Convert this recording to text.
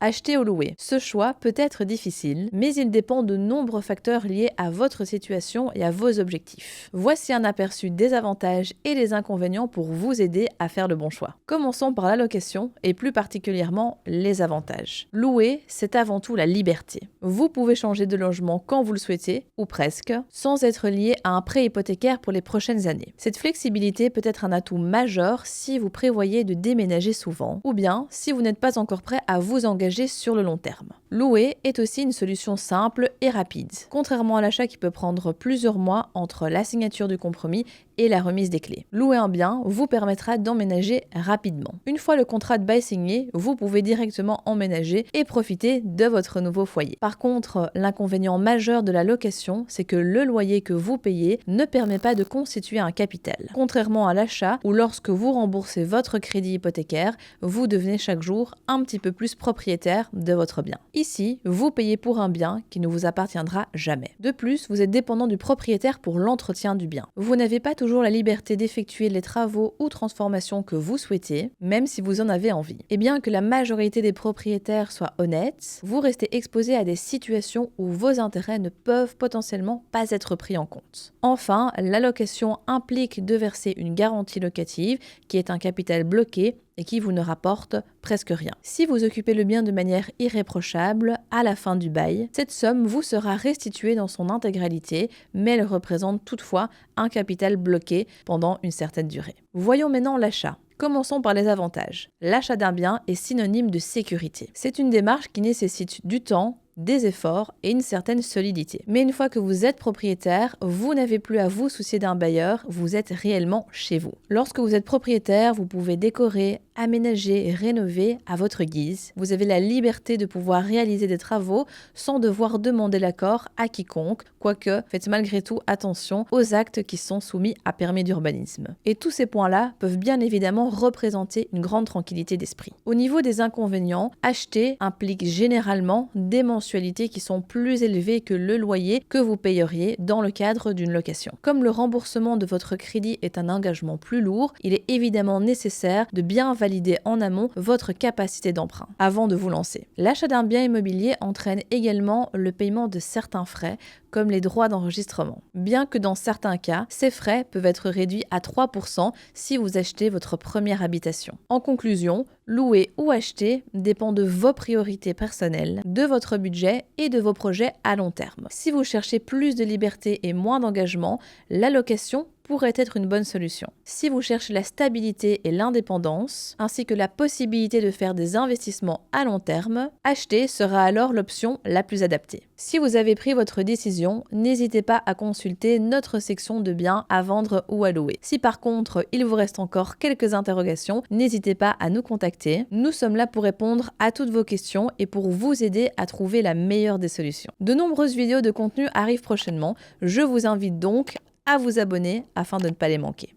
Acheter ou louer. Ce choix peut être difficile, mais il dépend de nombreux facteurs liés à votre situation et à vos objectifs. Voici un aperçu des avantages et des inconvénients pour vous aider à faire le bon choix. Commençons par la location et plus particulièrement les avantages. Louer, c'est avant tout la liberté. Vous pouvez changer de logement quand vous le souhaitez, ou presque, sans être lié à un prêt hypothécaire pour les prochaines années. Cette flexibilité peut être un atout majeur si vous prévoyez de déménager souvent, ou bien si vous n'êtes pas encore prêt à vous engager sur le long terme. Louer est aussi une solution simple et rapide, contrairement à l'achat qui peut prendre plusieurs mois entre la signature du compromis et la remise des clés. Louer un bien vous permettra d'emménager rapidement. Une fois le contrat de bail signé, vous pouvez directement emménager et profiter de votre nouveau foyer. Par contre, l'inconvénient majeur de la location, c'est que le loyer que vous payez ne permet pas de constituer un capital. Contrairement à l'achat, où lorsque vous remboursez votre crédit hypothécaire, vous devenez chaque jour un petit peu plus propriétaire de votre bien. Ici, vous payez pour un bien qui ne vous appartiendra jamais. De plus, vous êtes dépendant du propriétaire pour l'entretien du bien. Vous n'avez pas toujours la liberté d'effectuer les travaux ou transformations que vous souhaitez, même si vous en avez envie. Et bien que la majorité des propriétaires soient honnêtes, vous restez exposé à des situations où vos intérêts ne peuvent potentiellement pas être pris en compte. Enfin, la location implique de verser une garantie locative qui est un capital bloqué et qui vous ne rapporte presque rien. Si vous occupez le bien de manière irréprochable, à la fin du bail, cette somme vous sera restituée dans son intégralité, mais elle représente toutefois un capital bloqué pendant une certaine durée. Voyons maintenant l'achat. Commençons par les avantages. L'achat d'un bien est synonyme de sécurité. C'est une démarche qui nécessite du temps, des efforts et une certaine solidité. Mais une fois que vous êtes propriétaire, vous n'avez plus à vous soucier d'un bailleur, vous êtes réellement chez vous. Lorsque vous êtes propriétaire, vous pouvez décorer, aménager et rénover à votre guise. Vous avez la liberté de pouvoir réaliser des travaux sans devoir demander l'accord à quiconque, quoique faites malgré tout attention aux actes qui sont soumis à permis d'urbanisme. Et tous ces points-là peuvent bien évidemment représenter une grande tranquillité d'esprit. Au niveau des inconvénients, acheter implique généralement des mensualités qui sont plus élevées que le loyer que vous payeriez dans le cadre d'une location. Comme le remboursement de votre crédit est un engagement plus lourd, il est évidemment nécessaire de bien valider en amont votre capacité d'emprunt avant de vous lancer. L'achat d'un bien immobilier entraîne également le paiement de certains frais, comme les droits d'enregistrement. Bien que dans certains cas, ces frais peuvent être réduits à 3% si vous achetez votre première habitation. En conclusion, louer ou acheter dépend de vos priorités personnelles, de votre budget et de vos projets à long terme. Si vous cherchez plus de liberté et moins d'engagement, la location pourrait être une bonne solution. Si vous cherchez la stabilité et l'indépendance, ainsi que la possibilité de faire des investissements à long terme, acheter sera alors l'option la plus adaptée. Si vous avez pris votre décision, n'hésitez pas à consulter notre section de biens à vendre ou à louer. Si par contre, il vous reste encore quelques interrogations, n'hésitez pas à nous contacter. Nous sommes là pour répondre à toutes vos questions et pour vous aider à trouver la meilleure des solutions. De nombreuses vidéos de contenu arrivent prochainement. Je vous invite donc à vous abonner afin de ne pas les manquer.